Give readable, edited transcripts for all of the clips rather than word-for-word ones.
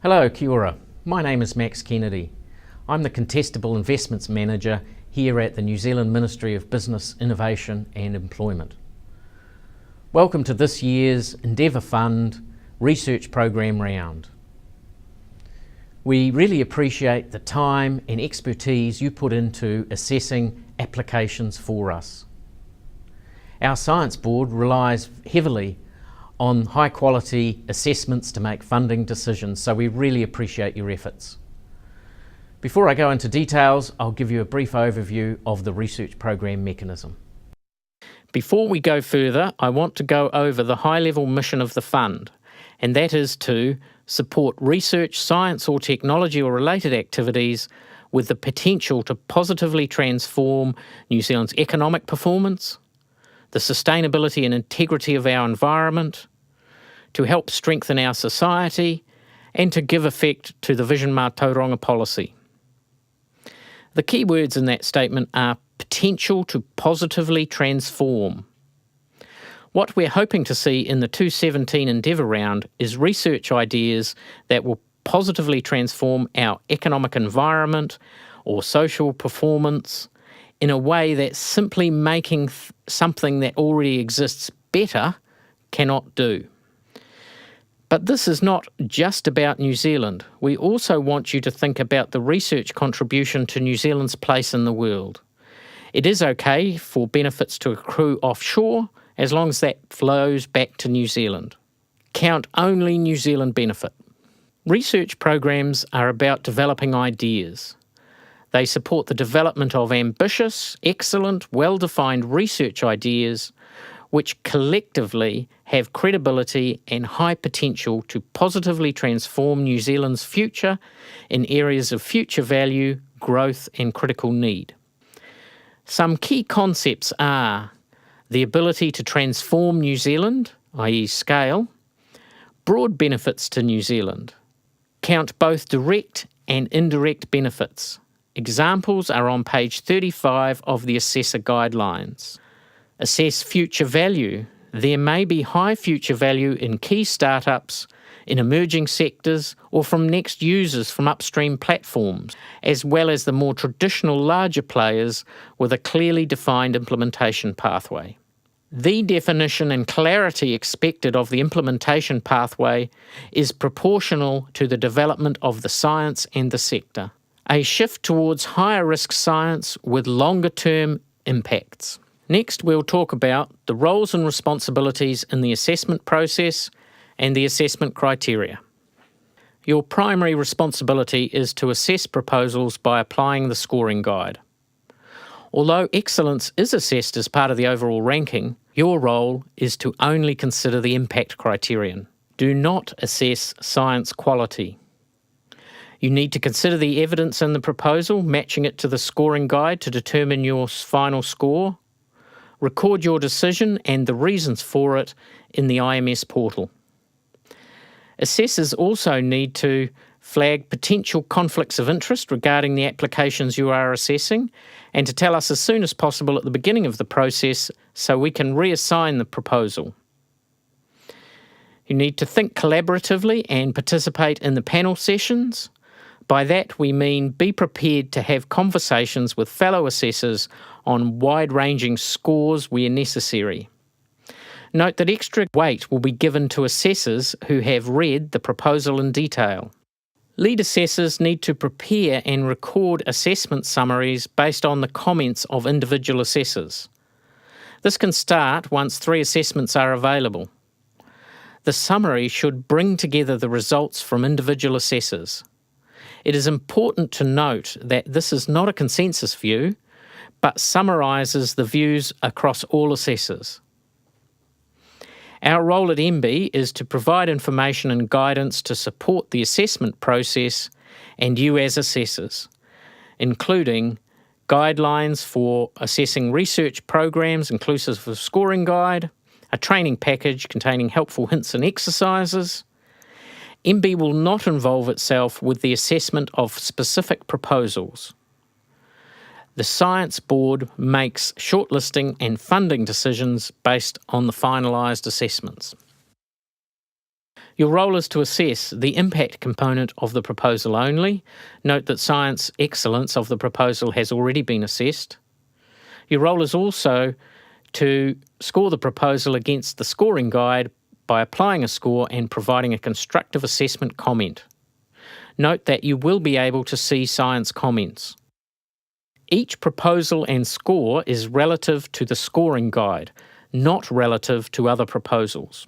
Hello, kia ora. My name is Max Kennedy. I'm the Contestable Investments Manager here at the New Zealand Ministry of Business, Innovation and Employment. Welcome to this year's Endeavour Fund Research Program Round. We really appreciate the time and expertise you put into assessing applications for us. Our Science Board relies heavily on high quality assessments to make funding decisions, so we really appreciate your efforts. Before I go into details, I'll give you a brief overview of the research program mechanism. Before we go further, I want to go over the high-level mission of the fund, and that is to support research, science or technology or related activities with the potential to positively transform New Zealand's economic performance, the sustainability and integrity of our environment, to help strengthen our society, and to give effect to the Vision Mā Tauranga policy. The key words in that statement are potential to positively transform. What we're hoping to see in the 2017 Endeavour Round is research ideas that will positively transform our economic environment or social performance in a way that simply making something that already exists better cannot do. But this is not just about New Zealand. We also want you to think about the research contribution to New Zealand's place in the world. It is okay for benefits to accrue offshore as long as that flows back to New Zealand. Count only New Zealand benefit. Research programs are about developing ideas. They support the development of ambitious, excellent, well-defined research ideas which collectively have credibility and high potential to positively transform New Zealand's future in areas of future value, growth and critical need. Some key concepts are the ability to transform New Zealand, i.e. scale, broad benefits to New Zealand, count both direct and indirect benefits. Examples are on page 35 of the Assessor Guidelines. Assess future value. There may be high future value in key startups, in emerging sectors, or from next users from upstream platforms, as well as the more traditional larger players with a clearly defined implementation pathway. The definition and clarity expected of the implementation pathway is proportional to the development of the science and the sector. A shift towards higher risk science with longer term impacts. Next, we'll talk about the roles and responsibilities in the assessment process and the assessment criteria. Your primary responsibility is to assess proposals by applying the scoring guide. Although excellence is assessed as part of the overall ranking, your role is to only consider the impact criterion. Do not assess science quality. You need to consider the evidence in the proposal, matching it to the scoring guide to determine your final score. Record your decision and the reasons for it in the IMS Portal. Assessors also need to flag potential conflicts of interest regarding the applications you are assessing and to tell us as soon as possible at the beginning of the process so we can reassign the proposal. You need to think collaboratively and participate in the panel sessions. By that we mean be prepared to have conversations with fellow assessors on wide-ranging scores where necessary. Note that extra weight will be given to assessors who have read the proposal in detail. Lead assessors need to prepare and record assessment summaries based on the comments of individual assessors. This can start once 3 assessments are available. The summary should bring together the results from individual assessors. It is important to note that this is not a consensus view, but summarises the views across all assessors. Our role at MB is to provide information and guidance to support the assessment process and you as assessors, including guidelines for assessing research programs inclusive of scoring guide, a training package containing helpful hints and exercises. MB will not involve itself with the assessment of specific proposals. The Science Board makes shortlisting and funding decisions based on the finalised assessments. Your role is to assess the impact component of the proposal only. Note that science excellence of the proposal has already been assessed. Your role is also to score the proposal against the scoring guide by applying a score and providing a constructive assessment comment. Note that you will be able to see science comments. Each proposal and score is relative to the scoring guide, not relative to other proposals.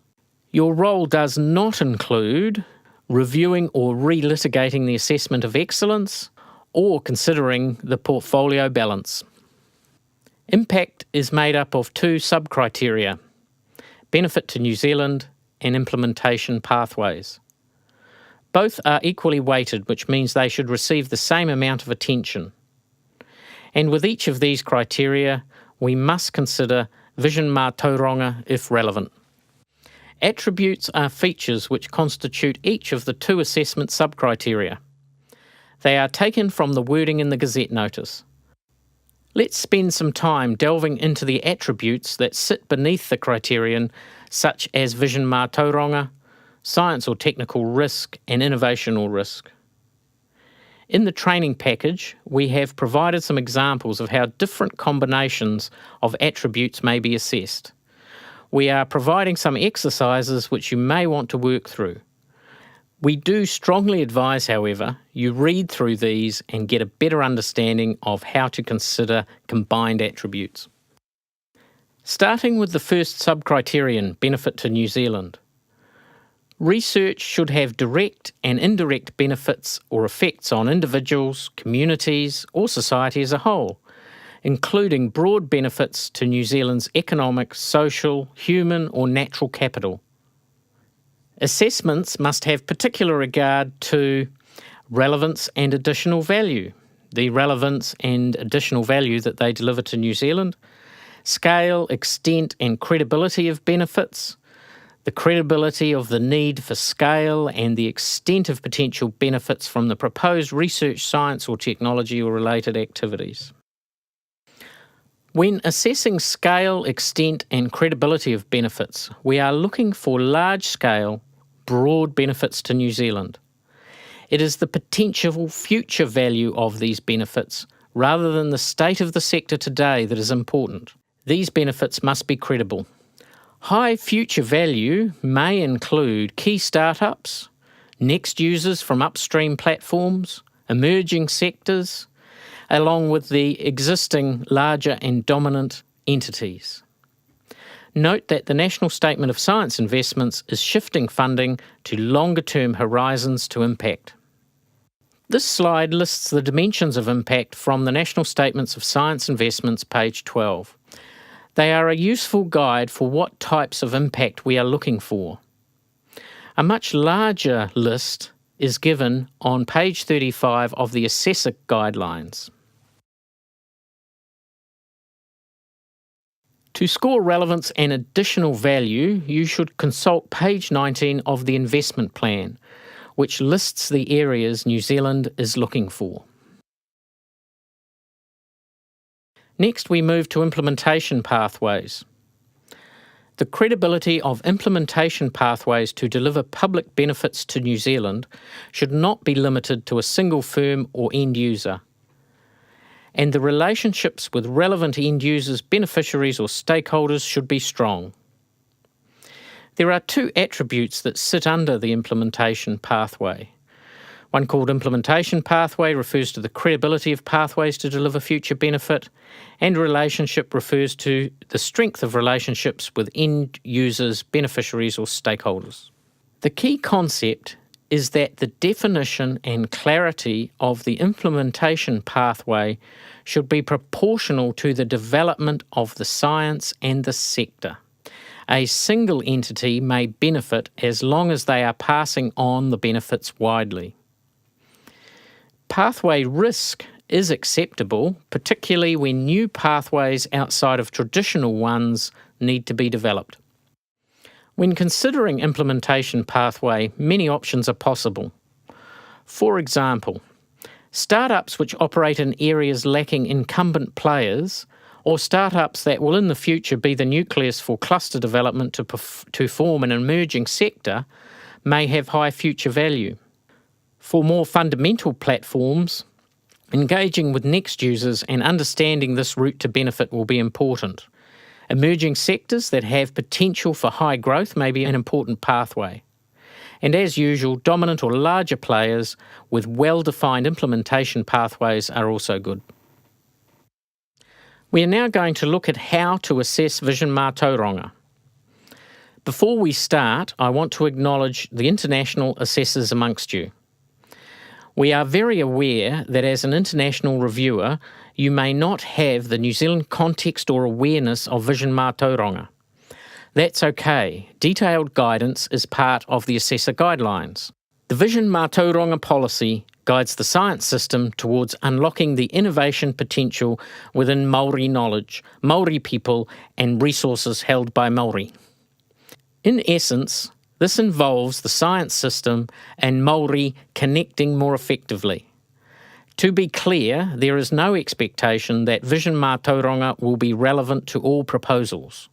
Your role does not include reviewing or relitigating the assessment of excellence or considering the portfolio balance. Impact is made up of two sub-criteria: benefit to New Zealand and implementation pathways. Both are equally weighted, which means they should receive the same amount of attention. And with each of these criteria, we must consider vision mā tauranga if relevant. Attributes are features which constitute each of the two assessment sub-criteria. They are taken from the wording in the Gazette notice. Let's spend some time delving into the attributes that sit beneath the criterion, such as vision mā tauranga, science or technical risk, and innovational risk. In the training package, we have provided some examples of how different combinations of attributes may be assessed. We are providing some exercises which you may want to work through. We do strongly advise, however, you read through these and get a better understanding of how to consider combined attributes. Starting with the first sub-criterion, benefit to New Zealand. Research should have direct and indirect benefits or effects on individuals, communities, or society as a whole, including broad benefits to New Zealand's economic, social, human, or natural capital. Assessments must have particular regard to relevance and additional value, the relevance and additional value that they deliver to New Zealand, scale, extent, and credibility of benefits, the credibility of the need for scale and the extent of potential benefits from the proposed research, science, or technology or related activities. When assessing scale, extent, and credibility of benefits, we are looking for large-scale, broad benefits to New Zealand. It is the potential future value of these benefits, rather than the state of the sector today, that is important. These benefits must be credible. High future value may include key startups, next users from upstream platforms, emerging sectors, along with the existing larger and dominant entities. Note that the National Statement of Science Investments is shifting funding to longer-term horizons to impact. This slide lists the dimensions of impact from the National Statements of Science Investments, page 12. They are a useful guide for what types of impact we are looking for. A much larger list is given on page 35 of the Assessor Guidelines. To score relevance and additional value, you should consult page 19 of the investment plan, which lists the areas New Zealand is looking for. Next, we move to implementation pathways. The credibility of implementation pathways to deliver public benefits to New Zealand should not be limited to a single firm or end user. And the relationships with relevant end users, beneficiaries or stakeholders should be strong. There are two attributes that sit under the implementation pathway. One called implementation pathway refers to the credibility of pathways to deliver future benefit, and relationship refers to the strength of relationships with end users, beneficiaries or stakeholders. The key concept is that the definition and clarity of the implementation pathway should be proportional to the development of the science and the sector. A single entity may benefit as long as they are passing on the benefits widely. Pathway risk is acceptable, particularly when new pathways outside of traditional ones need to be developed. When considering implementation pathway, many options are possible. For example, startups which operate in areas lacking incumbent players, or startups that will in the future be the nucleus for cluster development to form an emerging sector, may have high future value. For more fundamental platforms, engaging with next users and understanding this route to benefit will be important. Emerging sectors that have potential for high growth may be an important pathway. And as usual, dominant or larger players with well-defined implementation pathways are also good. We are now going to look at how to assess vision mātauranga. Before we start, I want to acknowledge the international assessors amongst you. We are very aware that as an international reviewer, you may not have the New Zealand context or awareness of vision mātauranga. That's okay. Detailed guidance is part of the Assessor Guidelines. The Vision Mātauranga policy guides the science system towards unlocking the innovation potential within Māori knowledge, Māori people, and resources held by Māori. In essence, this involves the science system and Māori connecting more effectively. To be clear, there is no expectation that Vision Mātauranga will be relevant to all proposals.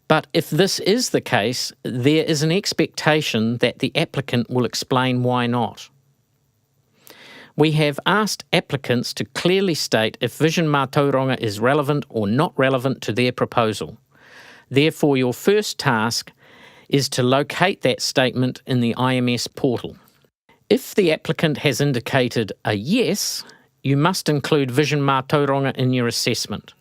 But if this is the case, there is an expectation that the applicant will explain why not. We have asked applicants to clearly state if Vision Mātauranga is relevant or not relevant to their proposal. Therefore, your first task is to locate that statement in the IMS Portal. If the applicant has indicated a yes, you must include Vision Mātauranga in your assessment.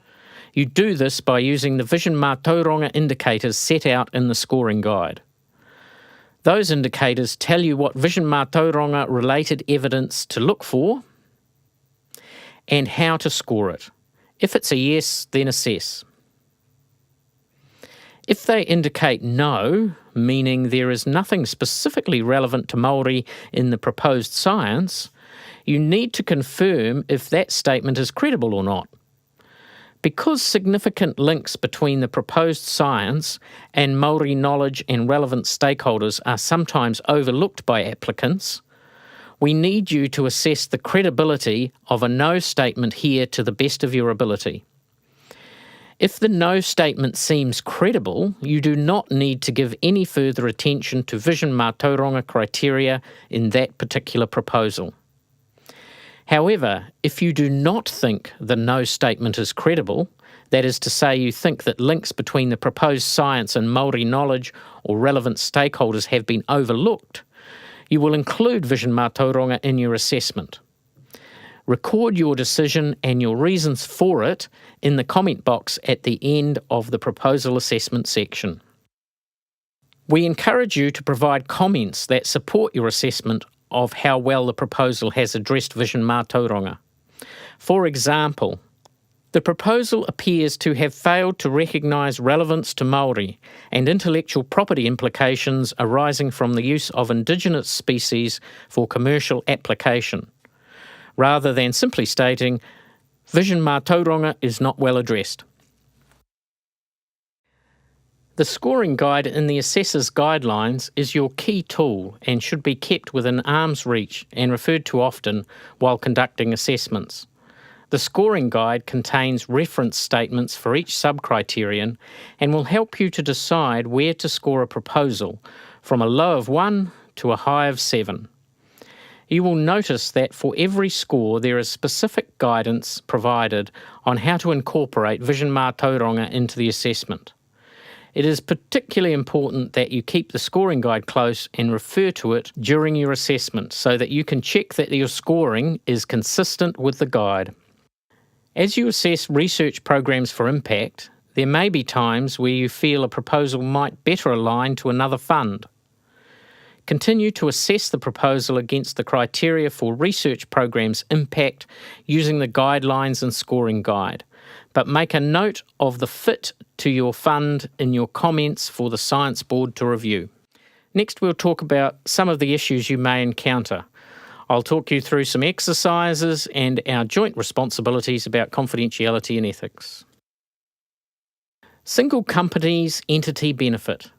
You do this by using the Vision Mātauranga indicators set out in the scoring guide. Those indicators tell you what Vision Mātauranga related evidence to look for and how to score it. If it's a yes, then assess. If they indicate no, meaning there is nothing specifically relevant to Māori in the proposed science, you need to confirm if that statement is credible or not. Because significant links between the proposed science and Māori knowledge and relevant stakeholders are sometimes overlooked by applicants, we need you to assess the credibility of a no statement here to the best of your ability. If the no statement seems credible, you do not need to give any further attention to Vision Mātauranga criteria in that particular proposal. However, if you do not think the no statement is credible, that is to say you think that links between the proposed science and Māori knowledge or relevant stakeholders have been overlooked, you will include Vision Mātauranga in your assessment. Record your decision and your reasons for it in the comment box at the end of the proposal assessment section. We encourage you to provide comments that support your assessment of how well the proposal has addressed Vision Mātauranga. For example, the proposal appears to have failed to recognise relevance to Māori and intellectual property implications arising from the use of indigenous species for commercial application, rather than simply stating, Vision Mātauranga is not well addressed. The scoring guide in the Assessors Guidelines is your key tool and should be kept within arm's reach and referred to often while conducting assessments. The scoring guide contains reference statements for each sub-criterion and will help you to decide where to score a proposal from a low of 1 to a high of 7. You will notice that for every score there is specific guidance provided on how to incorporate Vision Mātauranga into the assessment. It is particularly important that you keep the scoring guide close and refer to it during your assessment so that you can check that your scoring is consistent with the guide. As you assess research programs for impact, there may be times where you feel a proposal might better align to another fund. Continue to assess the proposal against the criteria for research programs impact using the guidelines and scoring guide, but make a note of the fit to your fund in your comments for the Science Board to review. Next, we'll talk about some of the issues you may encounter. I'll talk you through some exercises and our joint responsibilities about confidentiality and ethics. Single companies entity benefit.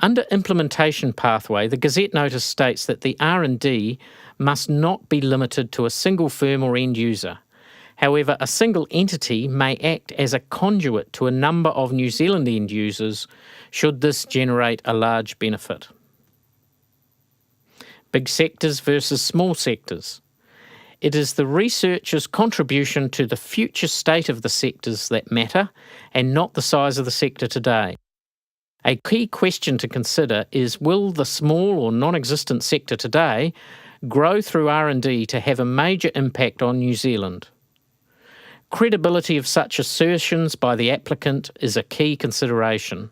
Under implementation pathway, the Gazette notice states that the R&D must not be limited to a single firm or end user. However, a single entity may act as a conduit to a number of New Zealand end users should this generate a large benefit. big sectors versus small sectors. It is the researcher's contribution to the future state of the sectors that matter, and not the size of the sector today. A key question to consider is, will the small or non-existent sector today grow through R&D to have a major impact on New Zealand? Credibility of such assertions by the applicant is a key consideration.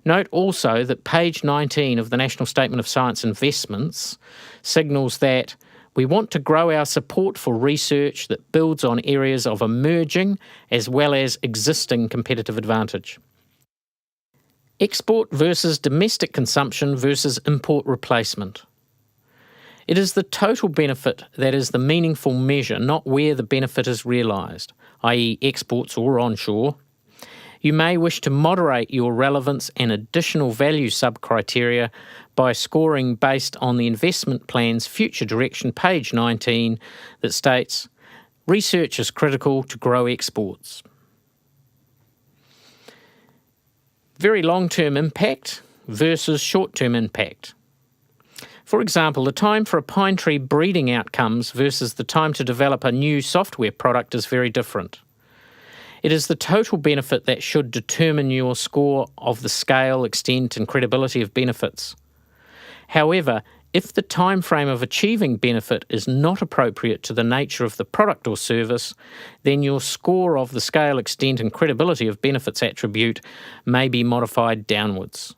Note also that page 19 of the National Statement of Science Investments signals that we want to grow our support for research that builds on areas of emerging as well as existing competitive advantage. Export versus domestic consumption versus import replacement. It is the total benefit that is the meaningful measure, not where the benefit is realised, i.e. exports or onshore. You may wish to moderate your relevance and additional value sub-criteria by scoring based on the investment plan's future direction, page 19, that states, research is critical to grow exports. Very long-term impact versus short-term impact. For example, the time for a pine tree breeding outcomes versus the time to develop a new software product is very different. It is the total benefit that should determine your score of the scale, extent and credibility of benefits. However, if the time frame of achieving benefit is not appropriate to the nature of the product or service, then your score of the scale, extent and credibility of benefits attribute may be modified downwards.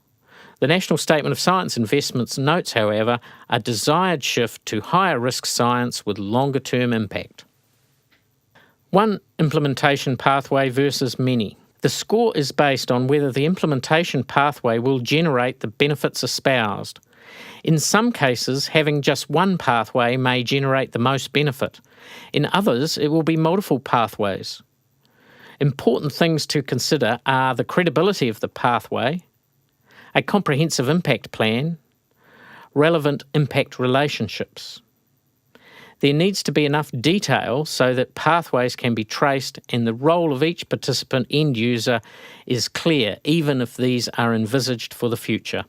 The National Statement of Science Investments notes, however, a desired shift to higher risk science with longer term impact. One implementation pathway versus many. The score is based on whether the implementation pathway will generate the benefits espoused. In some cases, having just one pathway may generate the most benefit. In others, it will be multiple pathways. Important things to consider are the credibility of the pathway, a comprehensive impact plan, relevant impact relationships. There needs to be enough detail so that pathways can be traced and the role of each participant end user is clear, even if these are envisaged for the future.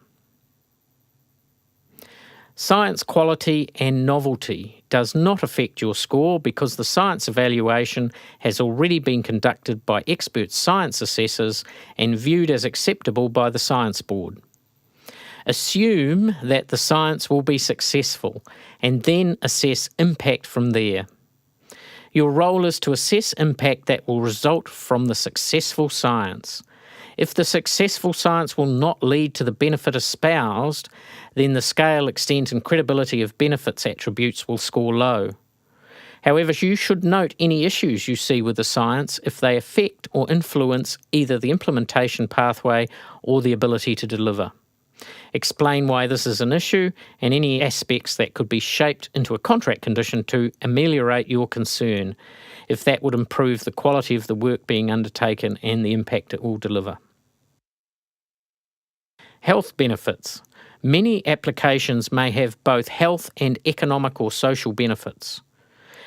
Science quality and novelty does not affect your score because the science evaluation has already been conducted by expert science assessors and viewed as acceptable by the Science Board. Assume that the science will be successful and then assess impact from there. Your role is to assess impact that will result from the successful science. If the successful science will not lead to the benefit espoused, then the scale, extent and credibility of benefits attributes will score low. However, you should note any issues you see with the science if they affect or influence either the implementation pathway or the ability to deliver. Explain why this is an issue and any aspects that could be shaped into a contract condition to ameliorate your concern, if that would improve the quality of the work being undertaken and the impact it will deliver. Health benefits. Many applications may have both health and economic or social benefits.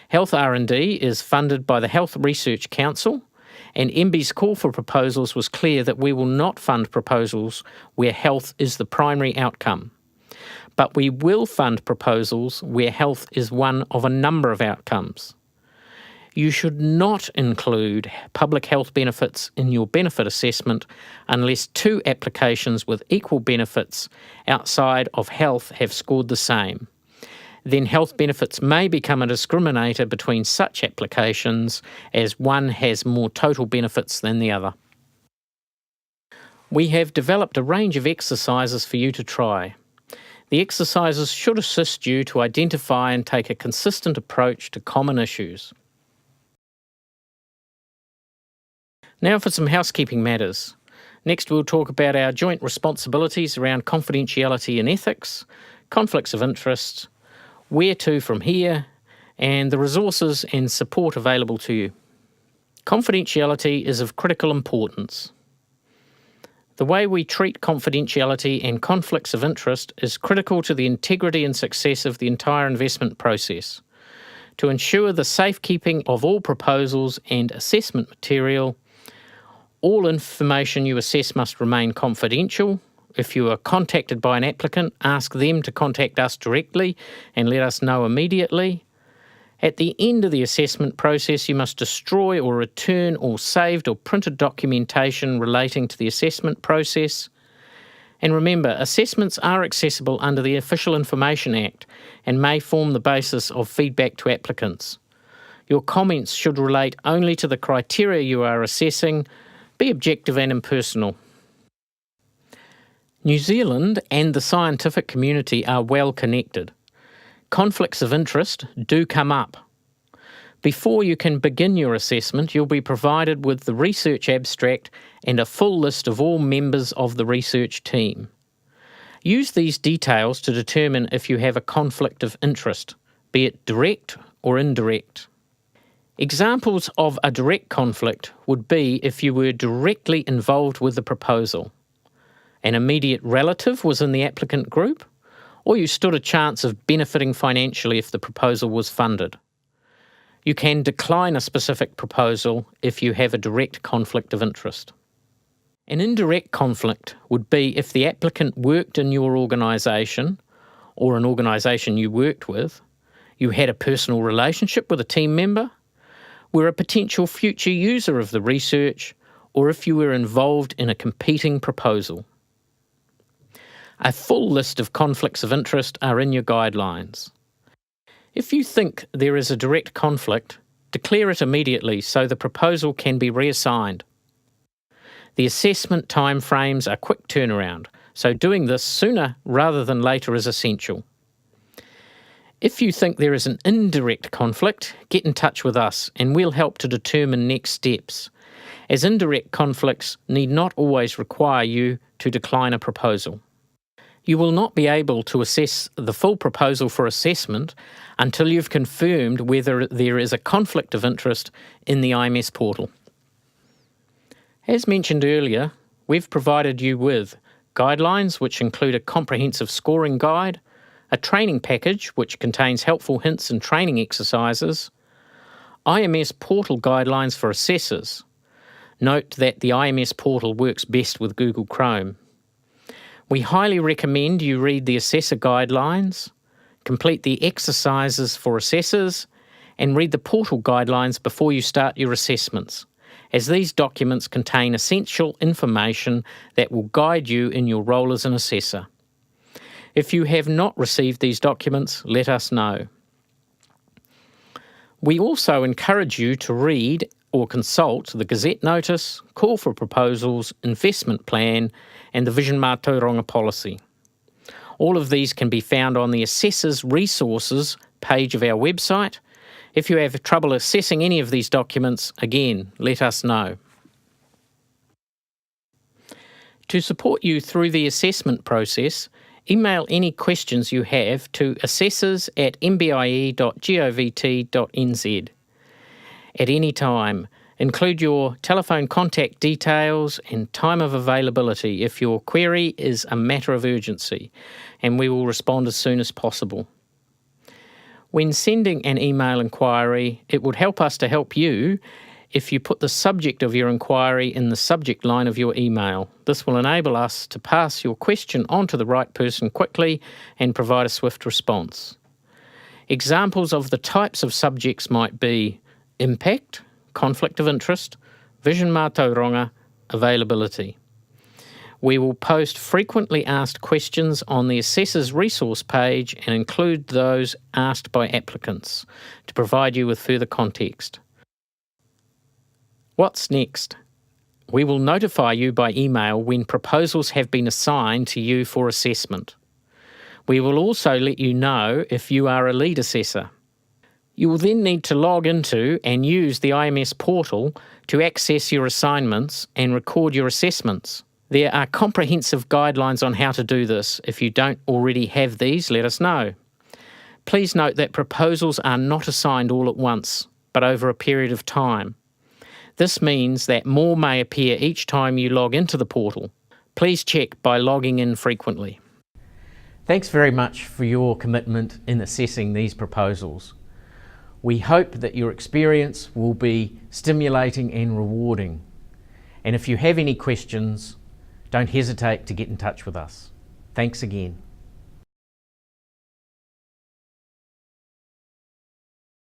Health R&D is funded by the Health Research Council, and MBIE's call for proposals was clear that we will not fund proposals where health is the primary outcome. But we will fund proposals where health is one of a number of outcomes. You should not include public health benefits in your benefit assessment unless two applications with equal benefits outside of health have scored the same. Then health benefits may become a discriminator between such applications as one has more total benefits than the other. We have developed a range of exercises for you to try. The exercises should assist you to identify and take a consistent approach to common issues. Now for some housekeeping matters. Next we'll talk about our joint responsibilities around confidentiality and ethics, conflicts of interest, where to from here, and the resources and support available to you. Confidentiality is of critical importance. The way we treat confidentiality and conflicts of interest is critical to the integrity and success of the entire investment process. To ensure the safekeeping of all proposals and assessment material, all information you assess must remain confidential, If you are contacted by an applicant, ask them to contact us directly and let us know immediately. At the end of the assessment process, you must destroy or return all saved or printed documentation relating to the assessment process. And remember, assessments are accessible under the Official Information Act and may form the basis of feedback to applicants. Your comments should relate only to the criteria you are assessing, be objective and impersonal. New Zealand and the scientific community are well connected. Conflicts of interest do come up. Before you can begin your assessment, you'll be provided with the research abstract and a full list of all members of the research team. Use these details to determine if you have a conflict of interest, be it direct or indirect. Examples of a direct conflict would be if you were directly involved with the proposal, an immediate relative was in the applicant group, or you stood a chance of benefiting financially if the proposal was funded. You can decline a specific proposal if you have a direct conflict of interest. An indirect conflict would be if the applicant worked in your organisation or an organisation you worked with, you had a personal relationship with a team member, were a potential future user of the research, or if you were involved in a competing proposal. A full list of conflicts of interest are in your guidelines. If you think there is a direct conflict, declare it immediately so the proposal can be reassigned. The assessment timeframes are quick turnaround, so doing this sooner rather than later is essential. If you think there is an indirect conflict, get in touch with us and we'll help to determine next steps, as indirect conflicts need not always require you to decline a proposal. You will not be able to assess the full proposal for assessment until you've confirmed whether there is a conflict of interest in the IMS portal. As mentioned earlier, we've provided you with guidelines which include a comprehensive scoring guide, a training package which contains helpful hints and training exercises, IMS Portal guidelines for assessors. Note that the IMS Portal works best with Google Chrome. We highly recommend you read the Assessor Guidelines, complete the exercises for assessors, and read the portal guidelines before you start your assessments, as these documents contain essential information that will guide you in your role as an assessor. If you have not received these documents, let us know. We also encourage you to read or consult the Gazette Notice, Call for Proposals, Investment Plan, and the Vision Mart Tauranga Policy. All of these can be found on the Assessors Resources page of our website. If you have trouble assessing any of these documents, again, let us know. To support you through the assessment process, email any questions you have to assessors@mbie.govt.nz. At any time, include your telephone contact details and time of availability if your query is a matter of urgency, and we will respond as soon as possible. When sending an email inquiry, it would help us to help you if you put the subject of your inquiry in the subject line of your email. This will enable us to pass your question on to the right person quickly and provide a swift response. Examples of the types of subjects might be impact, conflict of interest, Vision Mart Tauranga, availability. We will post frequently asked questions on the Assessors Resource page and include those asked by applicants to provide you with further context. What's next? We will notify you by email when proposals have been assigned to you for assessment. We will also let you know if you are a lead assessor. You will then need to log into and use the IMS portal to access your assignments and record your assessments. There are comprehensive guidelines on how to do this. If you don't already have these, let us know. Please note that proposals are not assigned all at once, but over a period of time. This means that more may appear each time you log into the portal. Please check by logging in frequently. Thanks very much for your commitment in assessing these proposals. We hope that your experience will be stimulating and rewarding. And if you have any questions, don't hesitate to get in touch with us. Thanks again.